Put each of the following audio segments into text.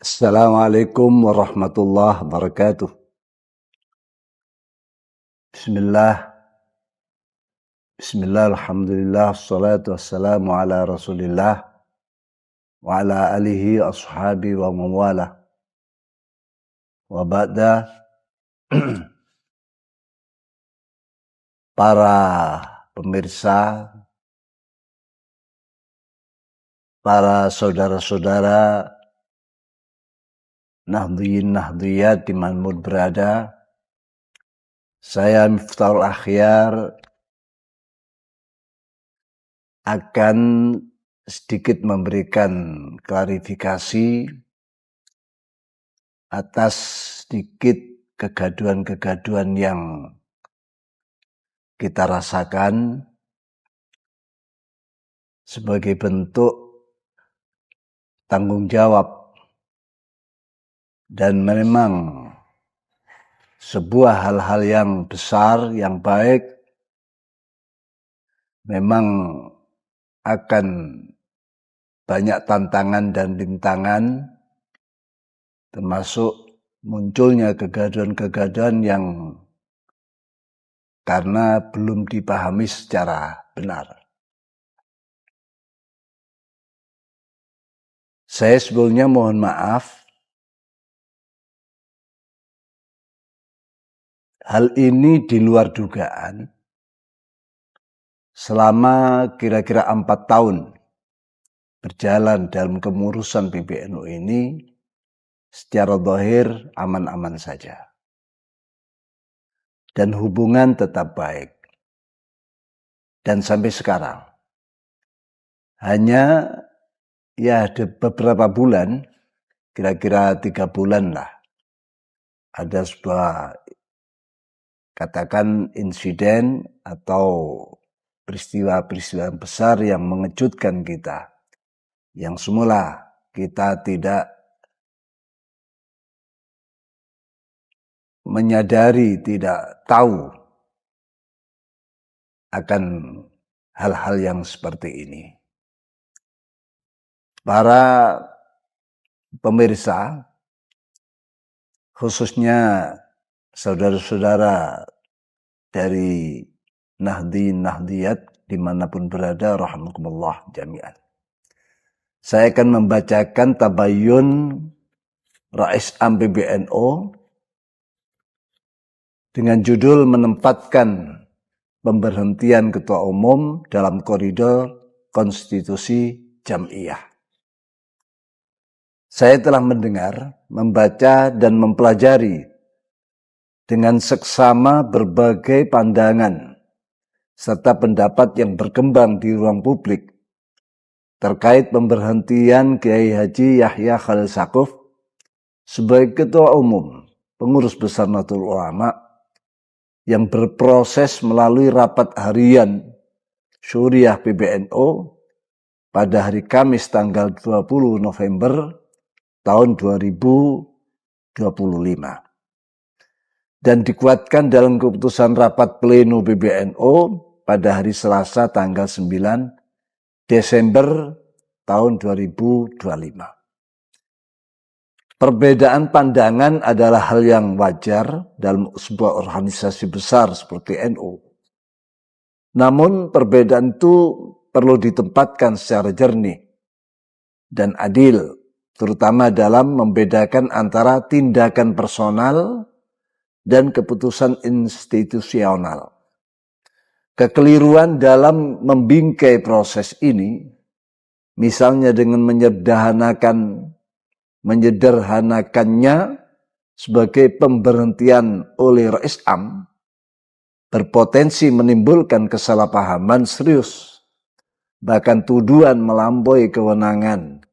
Assalamualaikum warahmatullahi wabarakatuh. Bismillah, Bismillah, alhamdulillah, assalatu wassalamu ala rasulillah wa ala alihi ashabi wa mawala. Wa ba'da, para pemirsa, para saudara-saudara Nahdliyin Nahdliyat dimanapun berada, saya Miftahul Akhyar akan sedikit memberikan klarifikasi atas sedikit kegaduhan-kegaduhan yang kita rasakan sebagai bentuk tanggung jawab dan memang sebuah hal-hal yang besar, yang baik, memang akan banyak tantangan dan rintangan, termasuk munculnya kegaduhan-kegaduhan yang karena belum dipahami secara benar. Saya sebelumnya mohon maaf, hal ini di luar dugaan. Selama kira-kira 4 tahun berjalan dalam kemurusan PBNU ini, secara zahir aman-aman saja. Dan hubungan tetap baik. Dan sampai sekarang. Hanya ya ada beberapa bulan, kira-kira 3 bulan lah, ada sebuah katakan insiden atau peristiwa-peristiwa besar yang mengejutkan kita. Yang semula kita tidak menyadari, tidak tahu akan hal-hal yang seperti ini. Para pemirsa, khususnya saudara-saudara dari Nahdliyin Nahdliyat dimanapun berada, rahimakumullah jami'an. Saya akan membacakan tabayyun Rais Am PBNU dengan judul menempatkan pemberhentian Ketua Umum dalam koridor konstitusi Jam'iyah. Saya telah mendengar, membaca, dan mempelajari dengan seksama berbagai pandangan serta pendapat yang berkembang di ruang publik terkait pemberhentian Kiai Haji Yahya Khalil Stakuf sebagai Ketua Umum Pengurus Besar Nahdlatul Ulama yang berproses melalui rapat harian Syuriah PBNU pada hari Kamis tanggal 20 November tahun 2025 dan dikuatkan dalam keputusan rapat pleno PBNU pada hari Selasa tanggal 9 Desember tahun 2025. Perbedaan pandangan adalah hal yang wajar dalam sebuah organisasi besar seperti NU. Namun perbedaan itu perlu ditempatkan secara jernih dan adil, terutama dalam membedakan antara tindakan personal dan keputusan institusional. Kekeliruan dalam membingkai proses ini, misalnya dengan menyederhanakannya sebagai pemberhentian oleh Rais Am, berpotensi menimbulkan kesalahpahaman serius, bahkan tuduhan melampaui kewenangan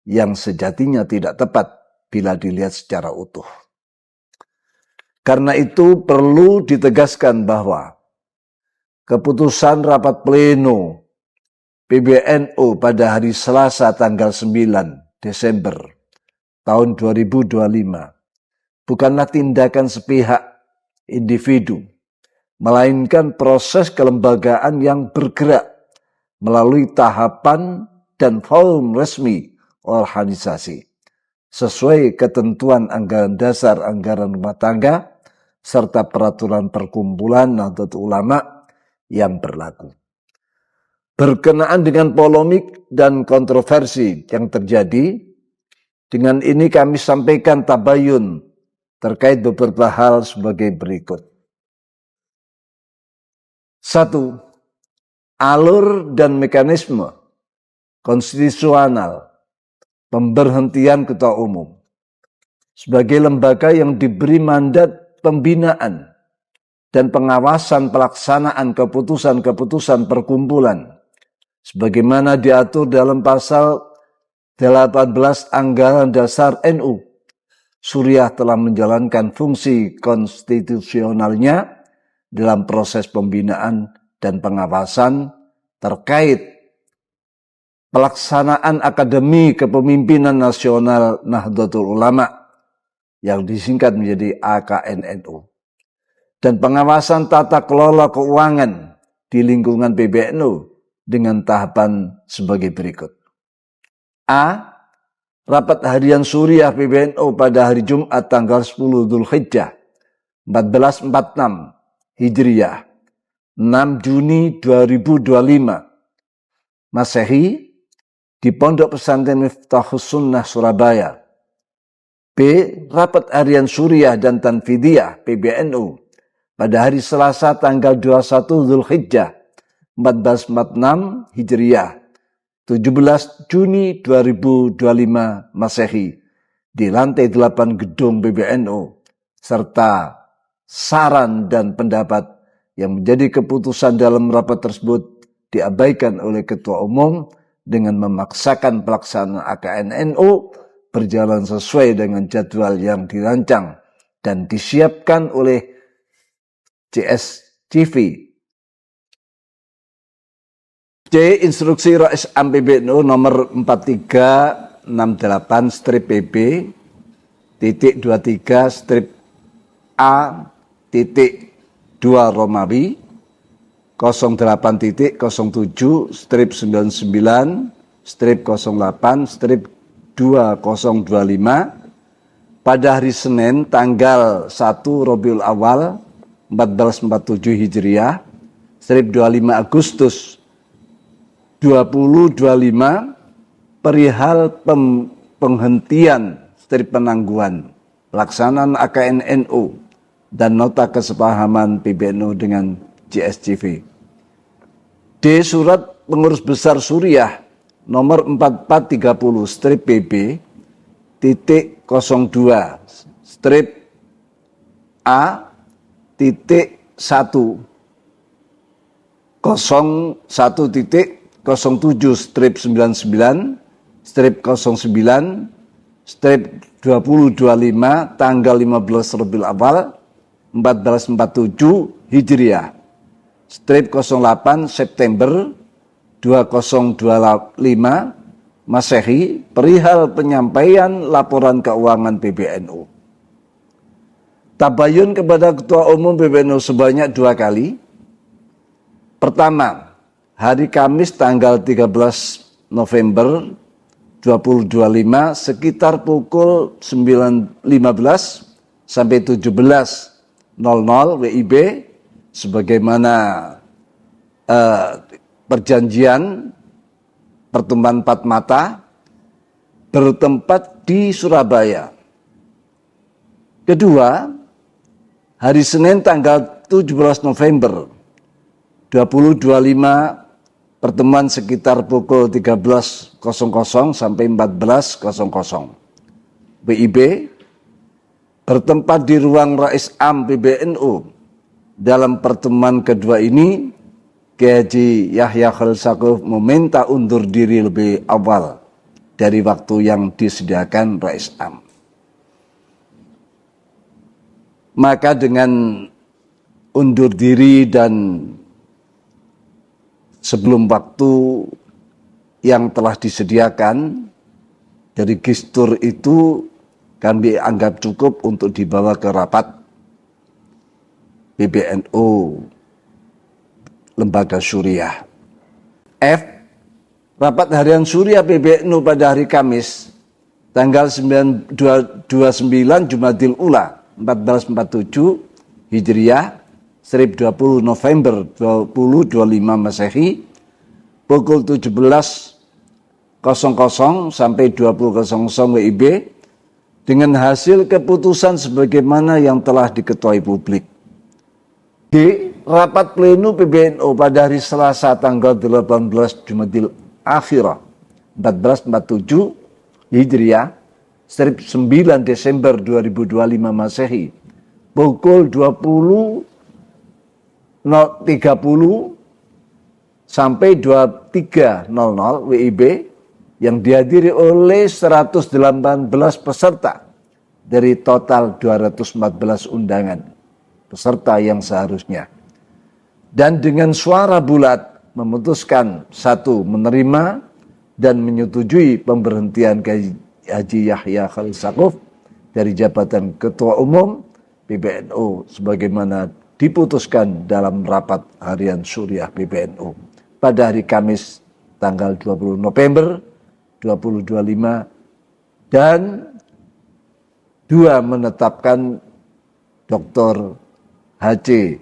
yang sejatinya tidak tepat bila dilihat secara utuh. Karena itu perlu ditegaskan bahwa keputusan rapat pleno PBNU pada hari Selasa tanggal 9 Desember tahun 2025 bukanlah tindakan sepihak individu, melainkan proses kelembagaan yang bergerak melalui tahapan dan forum resmi organisasi sesuai ketentuan anggaran dasar, anggaran rumah tangga, serta peraturan perkumpulan Nahdlatul Ulama yang berlaku. Berkenaan dengan polemik dan kontroversi yang terjadi, dengan ini kami sampaikan tabayun terkait beberapa hal sebagai berikut. 1. Alur dan mekanisme konstitusional pemberhentian Ketua Umum sebagai lembaga yang diberi mandat pembinaan dan pengawasan pelaksanaan keputusan-keputusan perkumpulan sebagaimana diatur dalam pasal 18 Anggaran Dasar NU. Suriah telah menjalankan fungsi konstitusionalnya dalam proses pembinaan dan pengawasan terkait pelaksanaan Akademi Kepemimpinan Nasional Nahdlatul Ulama yang disingkat menjadi AKNNU dan pengawasan tata kelola keuangan di lingkungan PBNU dengan tahapan sebagai berikut. A. Rapat harian Suriah PBNU pada hari Jumat tanggal 10 Dzulhijjah 1446 Hijriah 6 Juni 2025 Masehi di Pondok Pesantren Miftahus Sunnah Surabaya. B. Rapat harian Suriah dan Tanfidiyah PBNU pada hari Selasa tanggal 21 Dzulhijjah 1446 Hijriah 17 Juni 2025 Masehi di lantai 8 gedung PBNU serta saran dan pendapat yang menjadi keputusan dalam rapat tersebut diabaikan oleh Ketua Umum dengan memaksakan pelaksanaan AKNNU berjalan sesuai dengan jadwal yang dirancang dan disiapkan oleh CSCV. C. Instruksi Rais Am PBNU nomor 4368-PP titik 23 strip A titik 2 Romawi 08.07 strip 99 strip 08 strip 2025 pada hari Senin tanggal 1 Rabiul Awal 1447 Hijriah strip 25 Agustus 2025 perihal penghentian strip penangguhan pelaksanaan AKNNU dan nota kesepahaman PBNU dengan CSCV. D. Surat Pengurus Besar Suriah nomor 4430 strip PB titik 02 strip A titik 1 01 titik 07 strip 99 strip 09 strip 2025 tanggal 15 Rabiul Awal 1447 Hijriah strip 08 September 2025 Masehi perihal penyampaian laporan keuangan PBNU. Tabayun kepada Ketua Umum PBNU sebanyak 2 kali. Pertama, hari Kamis tanggal 13 November 2025 sekitar pukul 9.15 sampai 17.00 WIB sebagaimana perjanjian pertemuan empat mata bertempat di Surabaya. Kedua, hari Senin tanggal 17 November 2025 pertemuan sekitar pukul 13.00 sampai 14.00 WIB bertempat di ruang Rais Am PBNU. Dalam pertemuan kedua ini, Kiai Haji Yahya Khalil Stakuf meminta undur diri lebih awal dari waktu yang disediakan Rais Am. Maka dengan undur diri dan sebelum waktu yang telah disediakan dari gestur itu kami anggap cukup untuk dibawa ke rapat PBNU Lembaga Suriah. F. Rapat harian Suriah PBNU pada hari Kamis tanggal 29 Jumadil Ula 1447 Hijriah, 20 November 2025 Masehi, pukul 17.00 sampai 20.00 WIB, dengan hasil keputusan sebagaimana yang telah diketahui publik. D. Rapat pleno PBNU pada hari Selasa tanggal 18 Jumadil Akhirah 1447 Hijriah, 9 Desember 2025 Masehi, pukul 20.30 sampai 23.00 WIB, yang dihadiri oleh 118 peserta dari total 214 undangan peserta yang seharusnya. Dan dengan suara bulat memutuskan: 1. Menerima dan menyetujui pemberhentian Haji Yahya Khalil Stakuf dari jabatan Ketua Umum PBNU sebagaimana diputuskan dalam rapat harian Suriah PBNU pada hari Kamis tanggal 20 November 2025, dan 2. Menetapkan Dr. Haji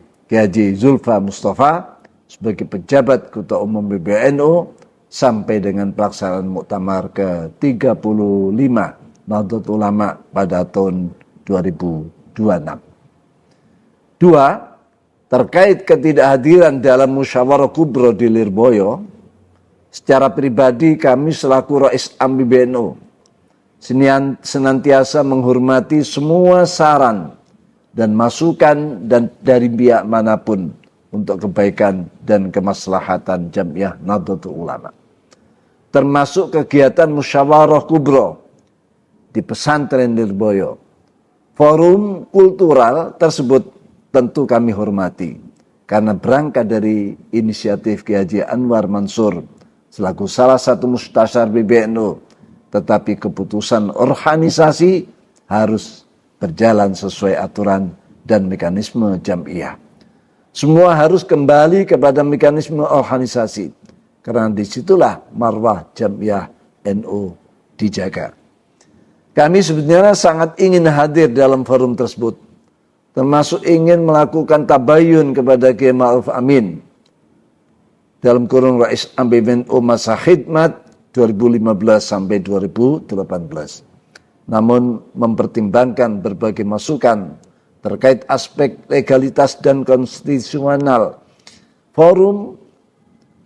Zulfa Mustafa sebagai pejabat Ketua Umum PBNU sampai dengan pelaksanaan muktamar ke-35 Nahdlatul Ulama pada tahun 2026. 2. Terkait ketidakhadiran dalam musyawarah kubro di Lirboyo, secara pribadi kami selaku Rais Am PBNU senantiasa menghormati semua saran dan masukan dari pihak manapun untuk kebaikan dan kemaslahatan Jamiah Nahdlatul Ulama, termasuk kegiatan musyawarah kubro di pesantren Lirboyo. Forum kultural tersebut tentu kami hormati karena berangkat dari inisiatif Kiai Haji Anwar Mansur selaku salah satu mustasyar PBNU, tetapi keputusan organisasi harus berjalan sesuai aturan dan mekanisme Jamiah. Semua harus kembali kepada mekanisme organisasi, karena disitulah marwah Jamiah NU dijaga. Kami sebenarnya sangat ingin hadir dalam forum tersebut, termasuk ingin melakukan tabayun kepada Kiai Ma'ruf Amin dalam kurung Rais Am PBNU masa khidmat 2015 sampai 2018. Namun mempertimbangkan berbagai masukan terkait aspek legalitas dan konstitusional forum,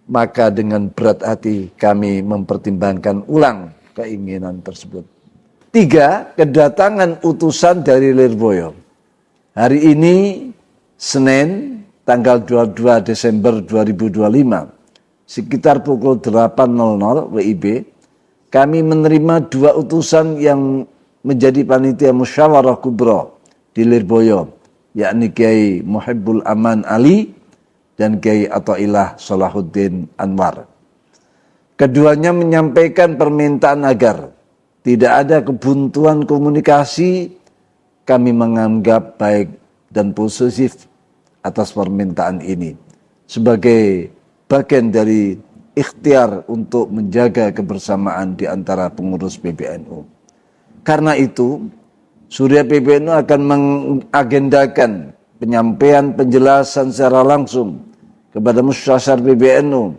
maka dengan berat hati kami mempertimbangkan ulang keinginan tersebut. 3. Kedatangan utusan dari Lirboyo. Hari ini Senin tanggal 22 Desember 2025 sekitar pukul 8.00 WIB, kami menerima 2 utusan yang menjadi panitia musyawarah kubro di Lirboyo, yakni Kiai Muhibbul Aman Ali dan Kiai Athaillah Salahuddin Anwar. Keduanya menyampaikan permintaan agar tidak ada kebuntuan komunikasi. Kami menganggap baik dan positif atas permintaan ini sebagai bagian dari ikhtiar untuk menjaga kebersamaan di antara pengurus PBNU. Karena itu, Surya PBNU akan mengagendakan penyampaian penjelasan secara langsung kepada musyasyar PBNU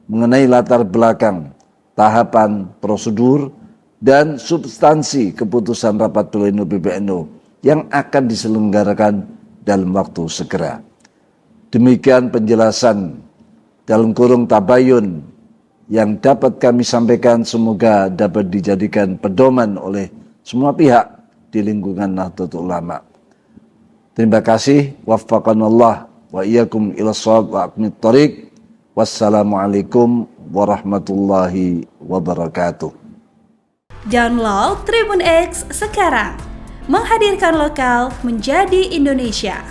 mengenai latar belakang, tahapan, prosedur, dan substansi keputusan rapat pleno PBNU yang akan diselenggarakan dalam waktu segera. Demikian penjelasan dalam kurung tabayun yang dapat kami sampaikan, semoga dapat dijadikan pedoman oleh semua pihak di lingkungan Nahdlatul Ulama. Terima kasih. Waffaqanallah wa iyyakum ila shawab wa aqimit thariq. Wassalamualaikum warahmatullahi wabarakatuh. Download Tribun X sekarang. Menghadirkan lokal menjadi Indonesia.